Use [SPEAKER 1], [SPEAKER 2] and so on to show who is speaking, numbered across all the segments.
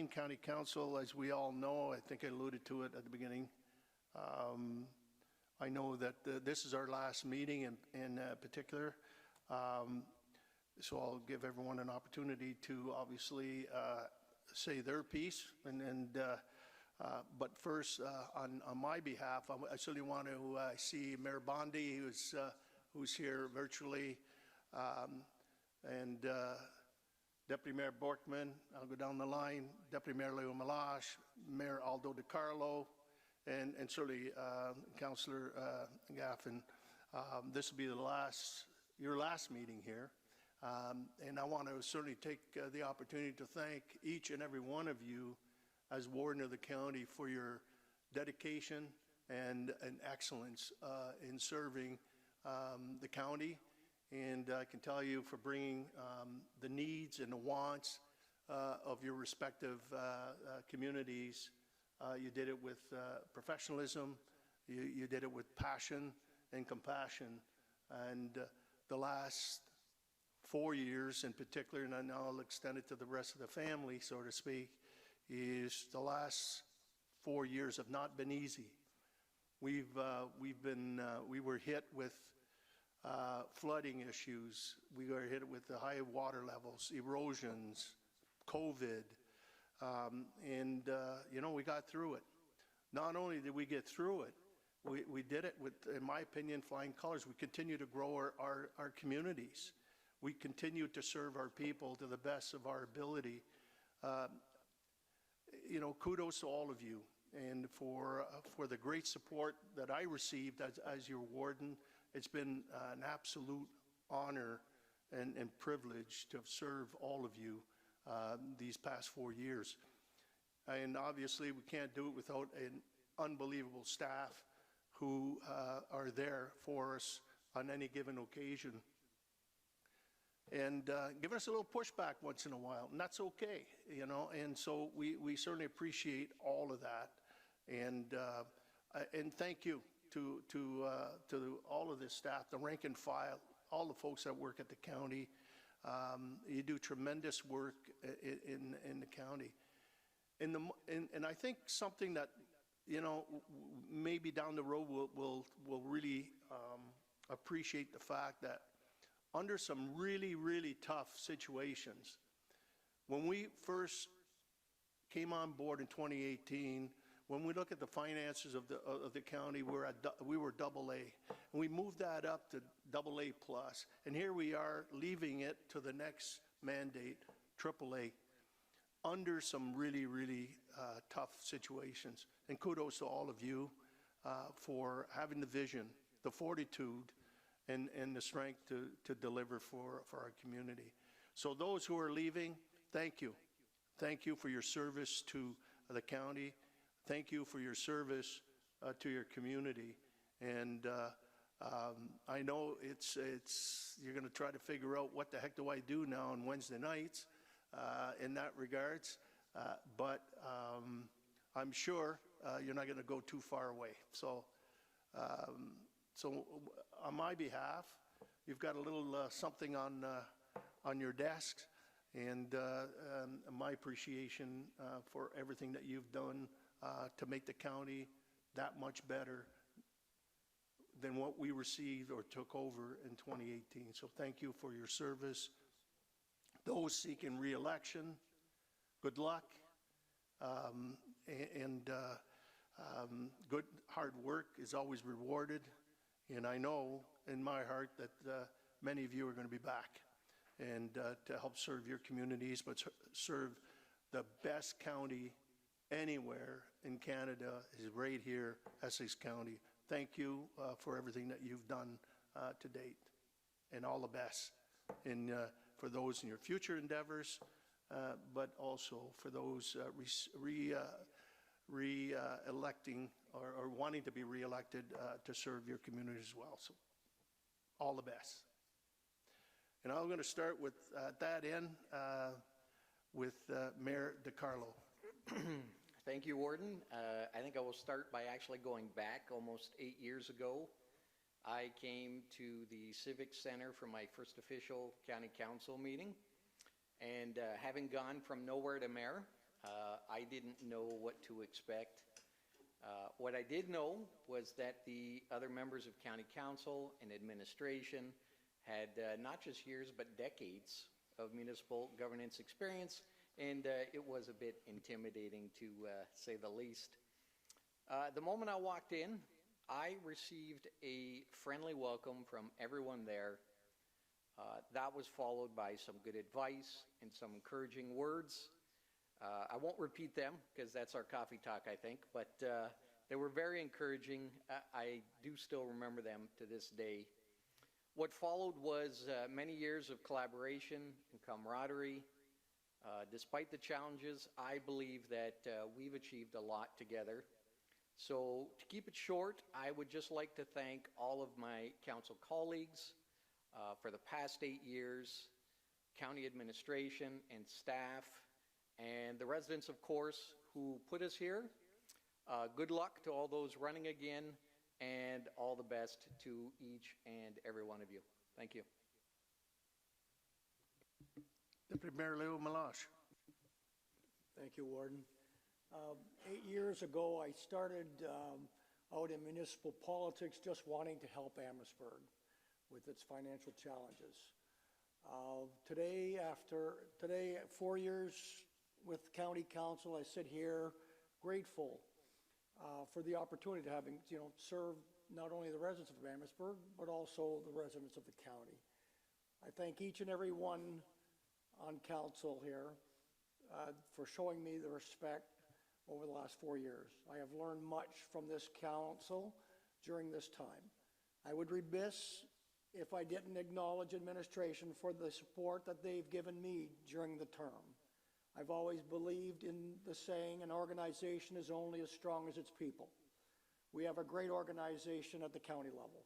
[SPEAKER 1] County Council, as we all know, I think I alluded to it at the beginning. I know that this is our last meeting in particular, so I'll give everyone an opportunity to obviously say their piece. But first, on my behalf, I certainly want to see Mayor Bondi, who's here virtually, and Deputy Mayor Borkman. I'll go down the line. Deputy Mayor Leo Malash, Mayor Aldo DiCarlo, and certainly Councillor Gaffin. This will be your last meeting here. And I want to certainly take the opportunity to thank each and every one of you as Warden of the County for your dedication and excellence in serving the county. And I can tell you for bringing the needs and the wants of your respective communities. You did it with professionalism, you did it with passion and compassion. And the last 4 years in particular, and now I'll extend it to the rest of the family, so to speak, is the last 4 years have not been easy. We were hit with flooding issues. We were hit with the high water levels, erosions, COVID, and you know, we got through it. Not only did we get through it, we did it with, in my opinion, flying colors. We continue to grow our communities. We continue to serve our people to the best of our ability. You know, kudos to all of you, and for the great support that I received as your warden. It's been an absolute honor and privilege to serve all of you these past 4 years. And obviously we can't do it without an unbelievable staff who are there for us on any given occasion. And give us a little pushback once in a while, and that's okay, you know. And so we certainly appreciate all of that, and thank you to all of this staff, the rank and file, all the folks that work at the county. You do tremendous work in the county, and I think something that, you know, maybe down the road we'll really appreciate the fact that under some really tough situations, when we first came on board in 2018, when we look at the finances of the county, we were AA, and we moved that up to AA+, and here we are leaving it to the next mandate, AAA, under some really tough situations. And kudos to all of you for having the vision, the fortitude, and the strength to deliver for our community. So those who are leaving, thank you. Thank you for your service to the county. Thank you for your service to your community. And I know you're going to try to figure out what the heck do I do now on Wednesday nights in that regards. But I'm sure you're not going to go too far away. So on my behalf, you've got a little something on your desks, and my appreciation for everything that you've done to make the county that much better than what we received or took over in 2018. So thank you for your service. Those seeking re-election, good luck, and good hard work is always rewarded. And I know in my heart that many of you are going to be back and to help serve your communities, but serve the best county anywhere in Canada is right here, Essex County. Thank you for everything that you've done to date, and all the best for those in your future endeavors, but also for those re-electing or wanting to be re-elected to serve your community as well. So all the best. And I'm going to start with that end with Mayor DiCarlo.
[SPEAKER 2] Thank you, Warden. I think I will start by actually going back almost 8 years ago. I came to the Civic Center for my first official county council meeting, and having gone from nowhere to mayor, I didn't know what to expect. What I did know was that the other members of County Council and administration had not just years but decades of municipal governance experience, and it was a bit intimidating to say the least. The moment I walked in, I received a friendly welcome from everyone there. That was followed by some good advice and some encouraging words. I won't repeat them because that's our coffee talk, I think, but they were very encouraging. I do still remember them to this day. What followed was many years of collaboration and camaraderie. Despite the challenges, I believe that we've achieved a lot together. So to keep it short, I would just like to thank all of my council colleagues for the past 8 years, county administration and staff, and the residents, of course, who put us here. Good luck to all those running again, and all the best to each and every one of you. Thank you.
[SPEAKER 1] Deputy Mayor Leo Malash.
[SPEAKER 3] Thank you, Warden. 8 years ago, I started out in municipal politics just wanting to help Amherstburg with its financial challenges. Today, 4 years with County Council, I sit here grateful for the opportunity to having, serve not only the residents of Amherstburg, but also the residents of the county. I thank each and every one on council here for showing me the respect over the last 4 years. I have learned much from this council during this time. I would be remiss if I didn't acknowledge administration for the support that they've given me during the term. I've always believed in the saying, an organization is only as strong as its people. We have a great organization at the county level.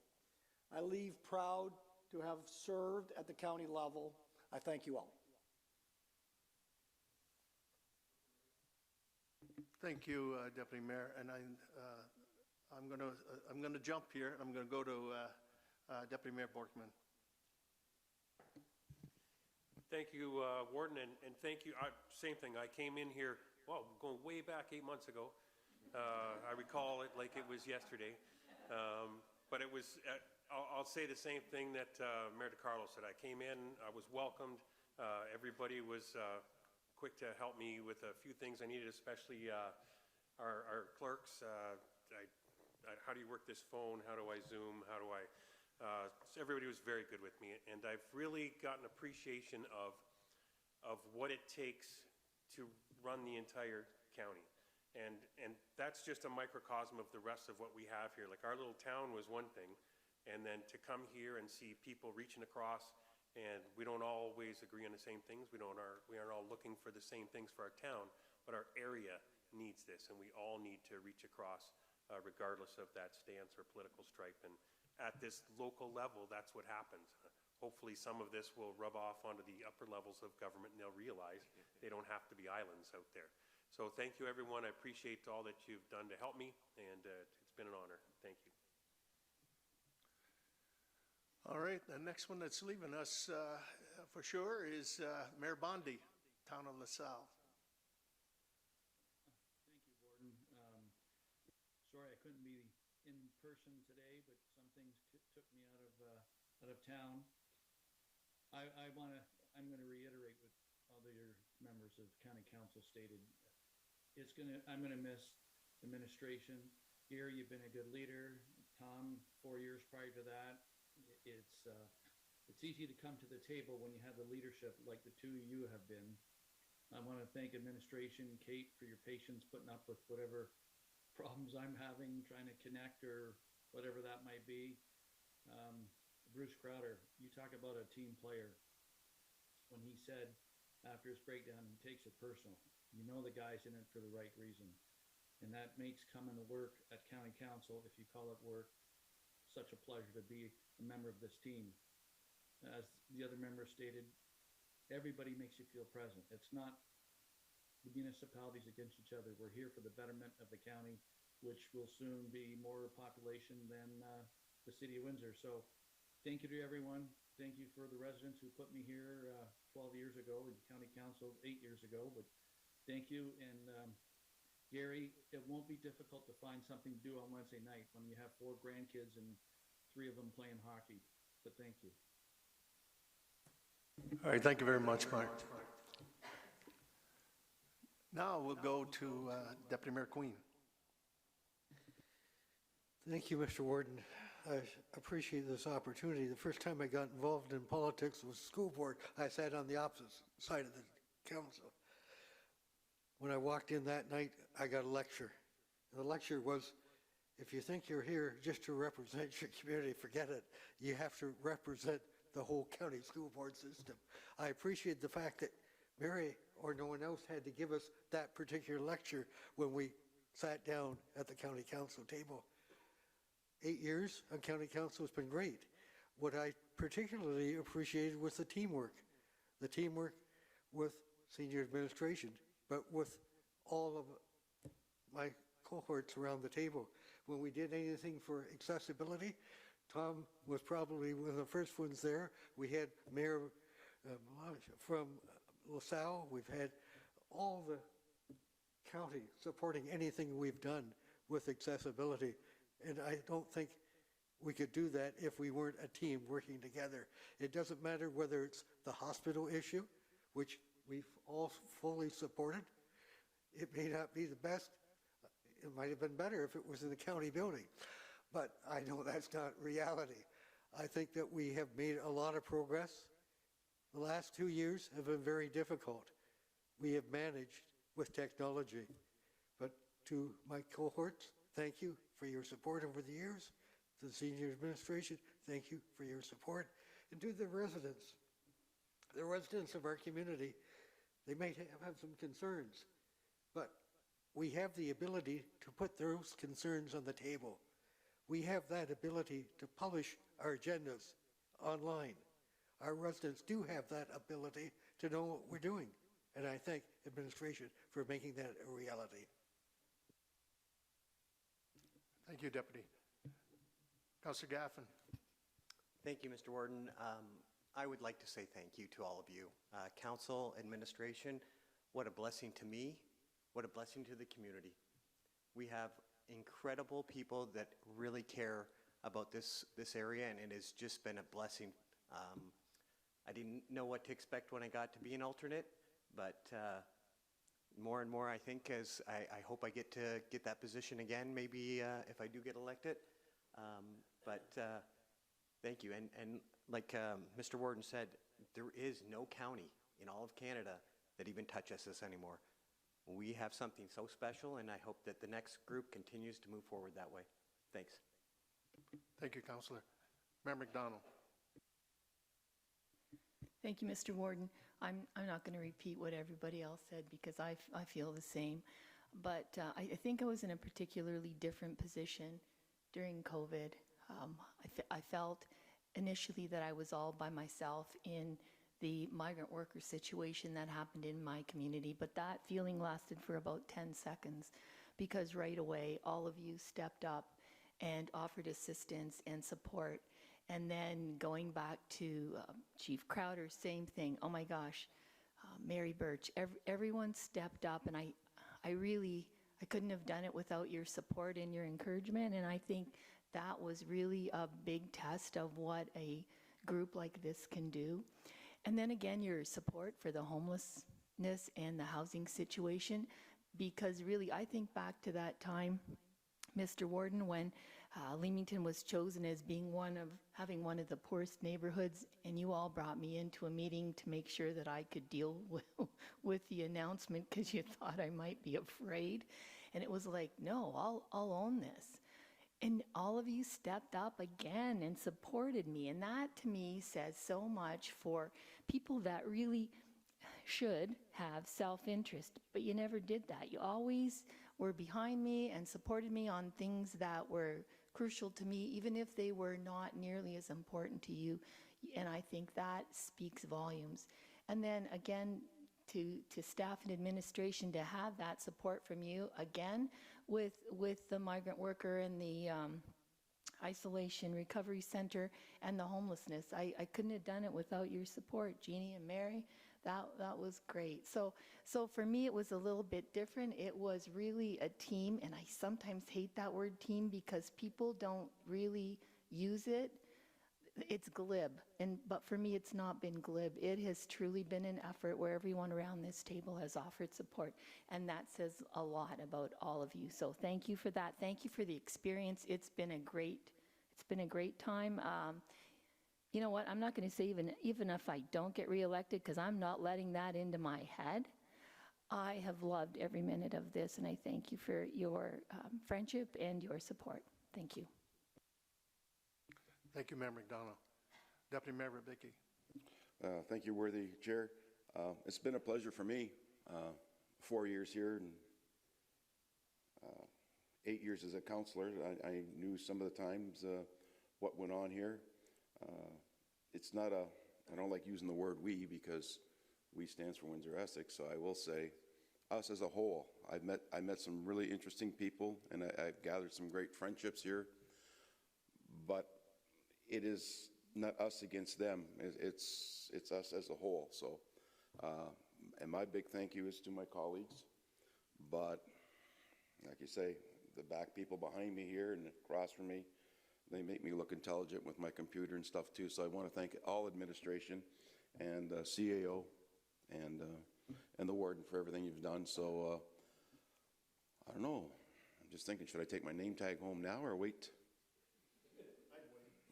[SPEAKER 3] I leave proud to have served at the county level. I thank you all.
[SPEAKER 1] Thank you, Deputy Mayor. And I'm going to jump here. I'm going to go to Deputy Mayor Borkman.
[SPEAKER 4] Thank you, Warden, and thank you. Same thing. I came in here, well, going way back 8 months ago. I recall it like it was yesterday. But it was, I'll say the same thing that Mayor DiCarlo said. I came in, I was welcomed. Everybody was quick to help me with a few things I needed, especially our clerks. How do you work this phone? How do I Zoom? How do I... So everybody was very good with me, and I've really got an appreciation of what it takes to run the entire county. And that's just a microcosm of the rest of what we have here. Like, our little town was one thing, and then to come here and see people reaching across, and we don't always agree on the same things. We aren't all looking for the same things for our town, but our area needs this, and we all need to reach across regardless of that stance or political stripe. And at this local level, that's what happens. Hopefully some of this will rub off onto the upper levels of government, and they'll realize they don't have to be islands out there. So thank you, everyone. I appreciate all that you've done to help me, and it's been an honor. Thank you.
[SPEAKER 1] All right, the next one that's leaving us for sure is Mayor Bondi, Town of LaSalle.
[SPEAKER 5] Thank you, Warden. Sorry I couldn't be in person today, but some things took me out of town. I'm going to reiterate what other members of County Council stated. I'm going to miss administration. Here, you've been a good leader. Tom, 4 years prior to that. It's easy to come to the table when you have the leadership like the two of you have been. I want to thank administration, Kate, for your patience putting up with whatever problems I'm having, trying to connect or whatever that might be. Bruce Crowder, you talk about a team player. When he said after his breakdown, he takes it personal. You know the guy's in it for the right reason. And that makes coming to work at County Council, if you call it work, such a pleasure to be a member of this team. As the other member stated, everybody makes you feel present. It's not the municipalities against each other. We're here for the betterment of the county, which will soon be more population than the city of Windsor. So thank you to everyone. Thank you for the residents who put me here 12 years ago, and County Council 8 years ago. But Thank you, and Gary, it won't be difficult to find something to do on Wednesday night when you have 4 grandkids and 3 of them playing hockey, but thank you.
[SPEAKER 1] All right, thank you very much, Mark. Now we'll go to Deputy Mayor Queen.
[SPEAKER 6] Thank you, Mr. Warden. I appreciate this opportunity. The first time I got involved in politics was school board. I sat on the opposite side of the council. When I walked in that night, I got a lecture. The lecture was, if you think you're here just to represent your community, forget it. You have to represent the whole county school board system. I appreciate the fact that Mary or no one else had to give us that particular lecture when we sat down at the county council table. 8 years on county council has been great. What I particularly appreciated was the teamwork with senior administration, but with all of my cohorts around the table. When we did anything for accessibility, Tom was probably one of the first ones there. We had Mayor from LaSalle. We've had all the county supporting anything we've done with accessibility. And I don't think we could do that if we weren't a team working together. It doesn't matter whether it's the hospital issue, which we've all fully supported. It may not be the best. It might have been better if it was in the county building, but I know that's not reality. I think that we have made a lot of progress. The last 2 years have been very difficult. We have managed with technology, but to my cohorts, thank you for your support over the years. To the senior administration, thank you for your support. And to the residents of our community, they may have some concerns, but we have the ability to put those concerns on the table. We have that ability to publish our agendas online. Our residents do have that ability to know what we're doing, and I thank administration for making that a reality.
[SPEAKER 1] Thank you, Deputy. Councillor Gaffin.
[SPEAKER 7] Thank you, Mr. Warden. I would like to say thank you to all of you. Council, administration, what a blessing to me, what a blessing to the community. We have incredible people that really care about this area, and it has just been a blessing. I didn't know what to expect when I got to be an alternate, but more and more, I think, as I hope I get to get that position again, maybe if I do get elected. Thank you. And like Mr. Warden said, there is no county in all of Canada that even touches this anymore. We have something so special, and I hope that the next group continues to move forward that way. Thanks.
[SPEAKER 1] Thank you, Councillor. Mayor McDonald.
[SPEAKER 8] Thank you, Mr. Warden. I'm not going to repeat what everybody else said because I feel the same. But I think I was in a particularly different position during COVID. I felt initially that I was all by myself in the migrant worker situation that happened in my community, but that feeling lasted for about 10 seconds because right away all of you stepped up and offered assistance and support. And then going back to Chief Crowder, same thing. Oh my gosh, Mary Birch, everyone stepped up, and I couldn't have done it without your support and your encouragement. And I think that was really a big test of what a group like this can do. And then again, your support for the homelessness and the housing situation, because really I think back to that time, Mr. Warden, when Leamington was chosen as being having one of the poorest neighborhoods, and you all brought me into a meeting to make sure that I could deal with the announcement because you thought I might be afraid. And it was like, no, I'll own this. And all of you stepped up again and supported me. And that to me says so much for people that really should have self-interest, but you never did that. You always were behind me and supported me on things that were crucial to me, even if they were not nearly as important to you. And I think that speaks volumes. And then again, to staff and administration, to have that support from you again with the migrant worker and the isolation recovery center and the homelessness. I couldn't have done it without your support, Jeannie and Mary. That That was great. So for me, it was a little bit different. It was really a team, and I sometimes hate that word team because people don't really use it. It's glib, but for me, it's not been glib. It has truly been an effort where everyone around this table has offered support, and that says a lot about all of you. So thank you for that. Thank you for the experience. It's been a great time. You know what? I'm not going to say even if I don't get reelected, because I'm not letting that into my head. I have loved every minute of this, and I thank you for your friendship and your support. Thank you.
[SPEAKER 1] Thank you, Mayor McDonald. Deputy Mayor Ribicki.
[SPEAKER 9] Thank you, worthy Chair. It's been a pleasure for me. 4 years here and 8 years as a counselor. I knew some of the times what went on here. It's not I don't like using the word we because we stands for Windsor Essex, so I will say us as a whole. I met some really interesting people, and I've gathered some great friendships here, but it is not us against them. It's us as a whole. So, and my big thank you is to my colleagues, but like you say, the back people behind me here and across from me, they make me look intelligent with my computer and stuff too. So I want to thank all administration and CAO and the warden for everything you've done. So I don't know. I'm just thinking, should I take my name tag home now or wait?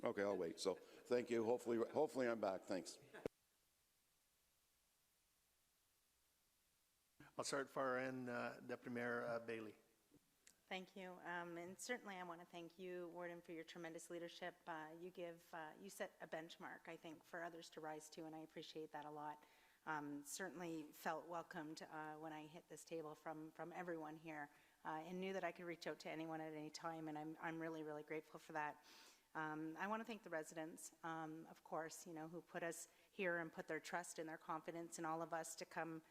[SPEAKER 9] Okay, I'll wait. So thank you. Hopefully I'm back. Thanks.
[SPEAKER 1] I'll start far end, Deputy Mayor Bailey.
[SPEAKER 10] Thank you. And certainly I want to thank you, Warden, for your tremendous leadership. You set a benchmark, I think, for others to rise to, and I appreciate that a lot. Certainly felt welcomed when I hit this table from everyone here, and knew that I could reach out to anyone at any time, and I'm really, really grateful for that. I want to thank the residents, of course, who put us here and put their trust and their confidence in all of us to come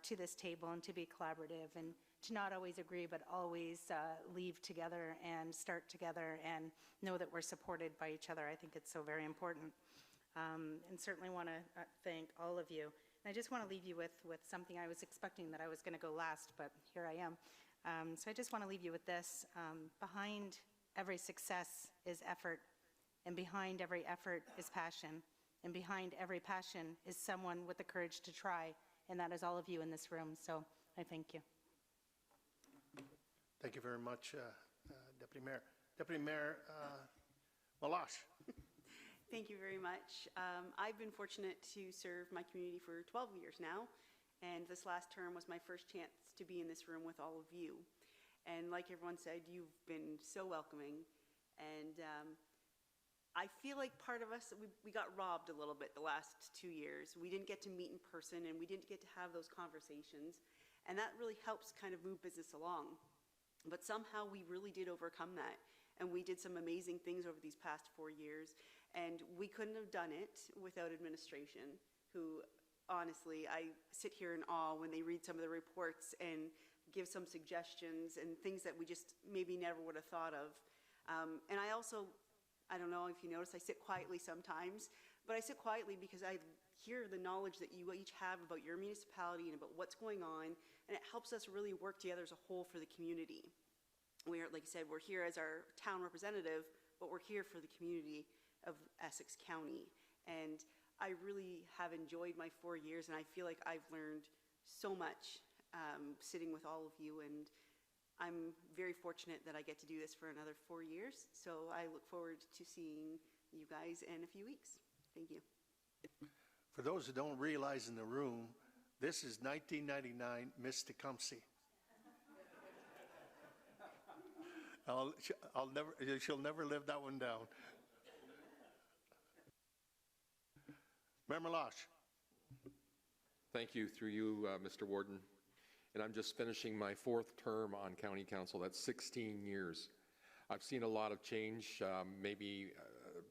[SPEAKER 10] to this table and to be collaborative and to not always agree, but always leave together and start together and know that we're supported by each other. I think it's so very important. And certainly want to thank all of you. And I just want to leave you with something. I was expecting that I was going to go last, but here I am. So I just want to leave you with this. Behind every success is effort, and behind every effort is passion, and behind every passion is someone with the courage to try, and that is all of you in this room. So I thank you.
[SPEAKER 1] Thank you very much, Deputy Mayor. Deputy Mayor Malash.
[SPEAKER 11] Thank you very much. I've been fortunate to serve my community for 12 years now, and this last term was my first chance to be in this room with all of you. And like everyone said, you've been so welcoming, and I feel like part of us, we got robbed a little bit the last 2 years. We didn't get to meet in person, and we didn't get to have those conversations, and that really helps kind of move business along. But somehow we really did overcome that, and we did some amazing things over these past 4 years, and we couldn't have done it without administration, who honestly, I sit here in awe when they read some of the reports and give some suggestions and things that we just maybe never would have thought of. And I also, I don't know if you notice, I sit quietly sometimes, but I sit quietly because I hear the knowledge that you each have about your municipality and about what's going on, and it helps us really work together as a whole for the community. We're, like I said, we're here as our town representative, but we're here for the community of Essex County. And I really have enjoyed my 4 years, and I feel like I've learned so much sitting with all of you, and I'm very fortunate that I get to do this for another 4 years. So I look forward to seeing you guys in a few weeks. Thank you.
[SPEAKER 1] For those who don't realize in the room, this is 1999 Miss Tecumseh. She'll never live that one down. Mayor Malash.
[SPEAKER 12] Thank you, through you, Mr. Warden. And I'm just finishing my 4th term on County Council. That's 16 years. I've seen a lot of change. Maybe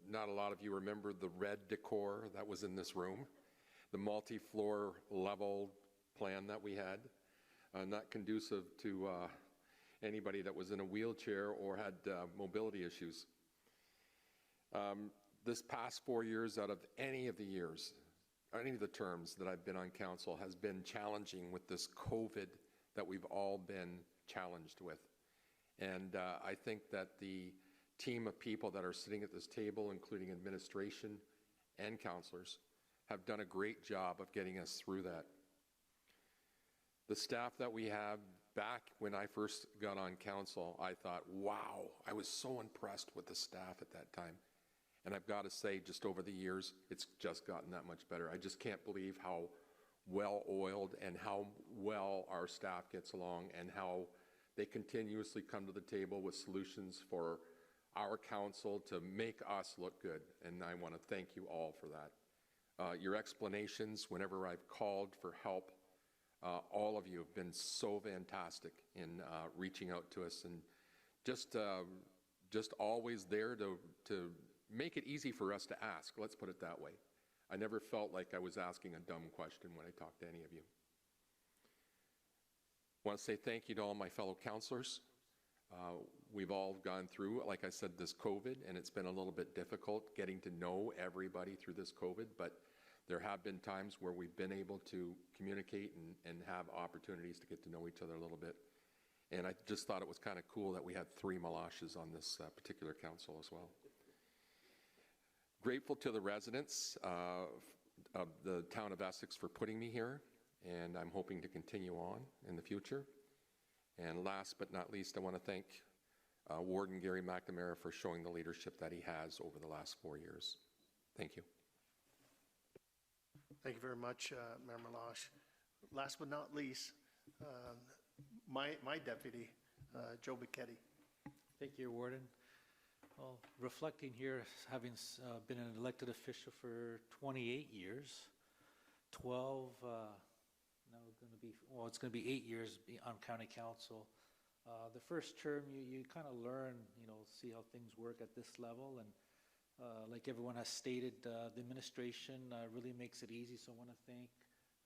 [SPEAKER 12] not a lot of you remember the red decor that was in this room, the multi-floor level plan that we had, not conducive to anybody that was in a wheelchair or had mobility issues. This past 4 years, out of any of the years, any of the terms that I've been on council has been challenging with this COVID that we've all been challenged with. And I think that the team of people that are sitting at this table, including administration and councilors, have done a great job of getting us through that. The staff that we have, back when I first got on council, I thought, wow, I was so impressed with the staff at that time. And I've got to say, just over the years, it's just gotten that much better. I just can't believe how well-oiled and how well our staff gets along and how they continuously come to the table with solutions for our council to make us look good. And I want to thank you all for that. Your explanations, whenever I've called for help, all of you have been so fantastic in reaching out to us and just always there to make it easy for us to ask. Let's put it that way. I never felt like I was asking a dumb question when I talked to any of you. I want to say thank you to all my fellow councilors. We've all gone through, like I said, this COVID, and it's been a little bit difficult getting to know everybody through this COVID, but there have been times where we've been able to communicate and have opportunities to get to know each other a little bit. And I just thought it was kind of cool that we had 3 Malashes on this particular council as well. Grateful to the residents of the town of Essex for putting me here, and I'm hoping to continue on in the future. And last but not least, I want to thank Warden Gary McNamara for showing the leadership that he has over the last 4 years. Thank you.
[SPEAKER 1] Thank you very much, Mayor Malash. Last but not least, my deputy, Joe Bichetti.
[SPEAKER 5] Thank you, Warden. Well, reflecting here, having been an elected official for 28 years, 12, now going to be, well, it's going to be 8 years on county council. The first term, you kind of learn, see how things work at this level. And like everyone has stated, the administration really makes it easy. So I want to thank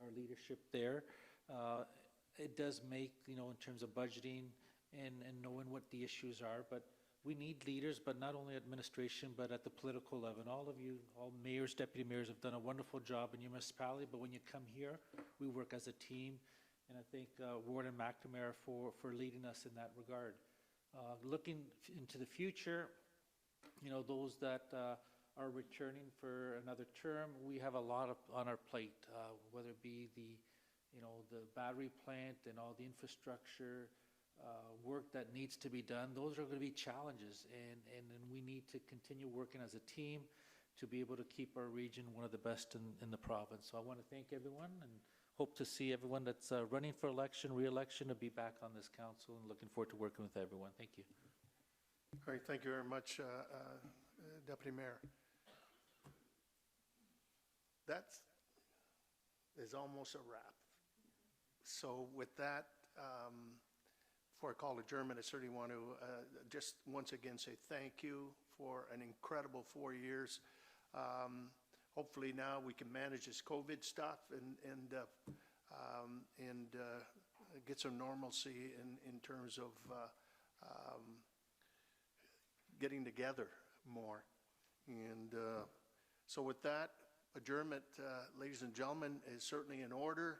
[SPEAKER 5] our leadership there. It does make, in terms of budgeting and knowing what the issues are, but we need leaders, but not only administration, but at the political level. And all of you, all mayors, deputy mayors have done a wonderful job in your municipality, but when you come here, we work as a team. And I thank Warden McNamara for leading us in that regard. Looking into the future, those that are returning for another term, we have a lot on our plate, whether it be the battery plant and all the infrastructure, work that needs to be done. Those are going to be challenges, and we need to continue working as a team to be able to keep our region one of the best in the province. So I want to thank everyone and hope to see everyone that's running for election, re-election, to be back on this council, and looking forward to working with everyone. Thank you.
[SPEAKER 1] All right, thank you very much, Deputy Mayor. That is almost a wrap. So with that, before I call adjournment, I certainly want to just once again say thank you for an incredible 4 years. Hopefully now we can manage this COVID stuff and get some normalcy in terms of getting together more. And so with that, adjournment, ladies and gentlemen, is certainly in order.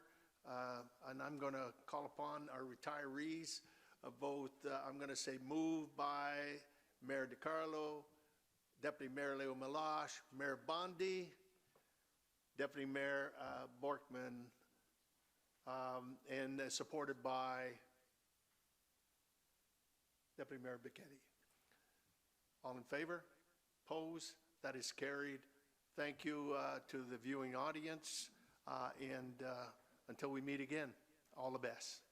[SPEAKER 1] And I'm going to call upon our retirees, both, I'm going to say moved by Mayor DiCarlo, Deputy Mayor Leo Malash, Mayor Bondi, Deputy Mayor Borkman, and supported by Deputy Mayor Bichetti. All in favor? Opposed? That is carried. Thank you to the viewing audience, and until we meet again, all the best.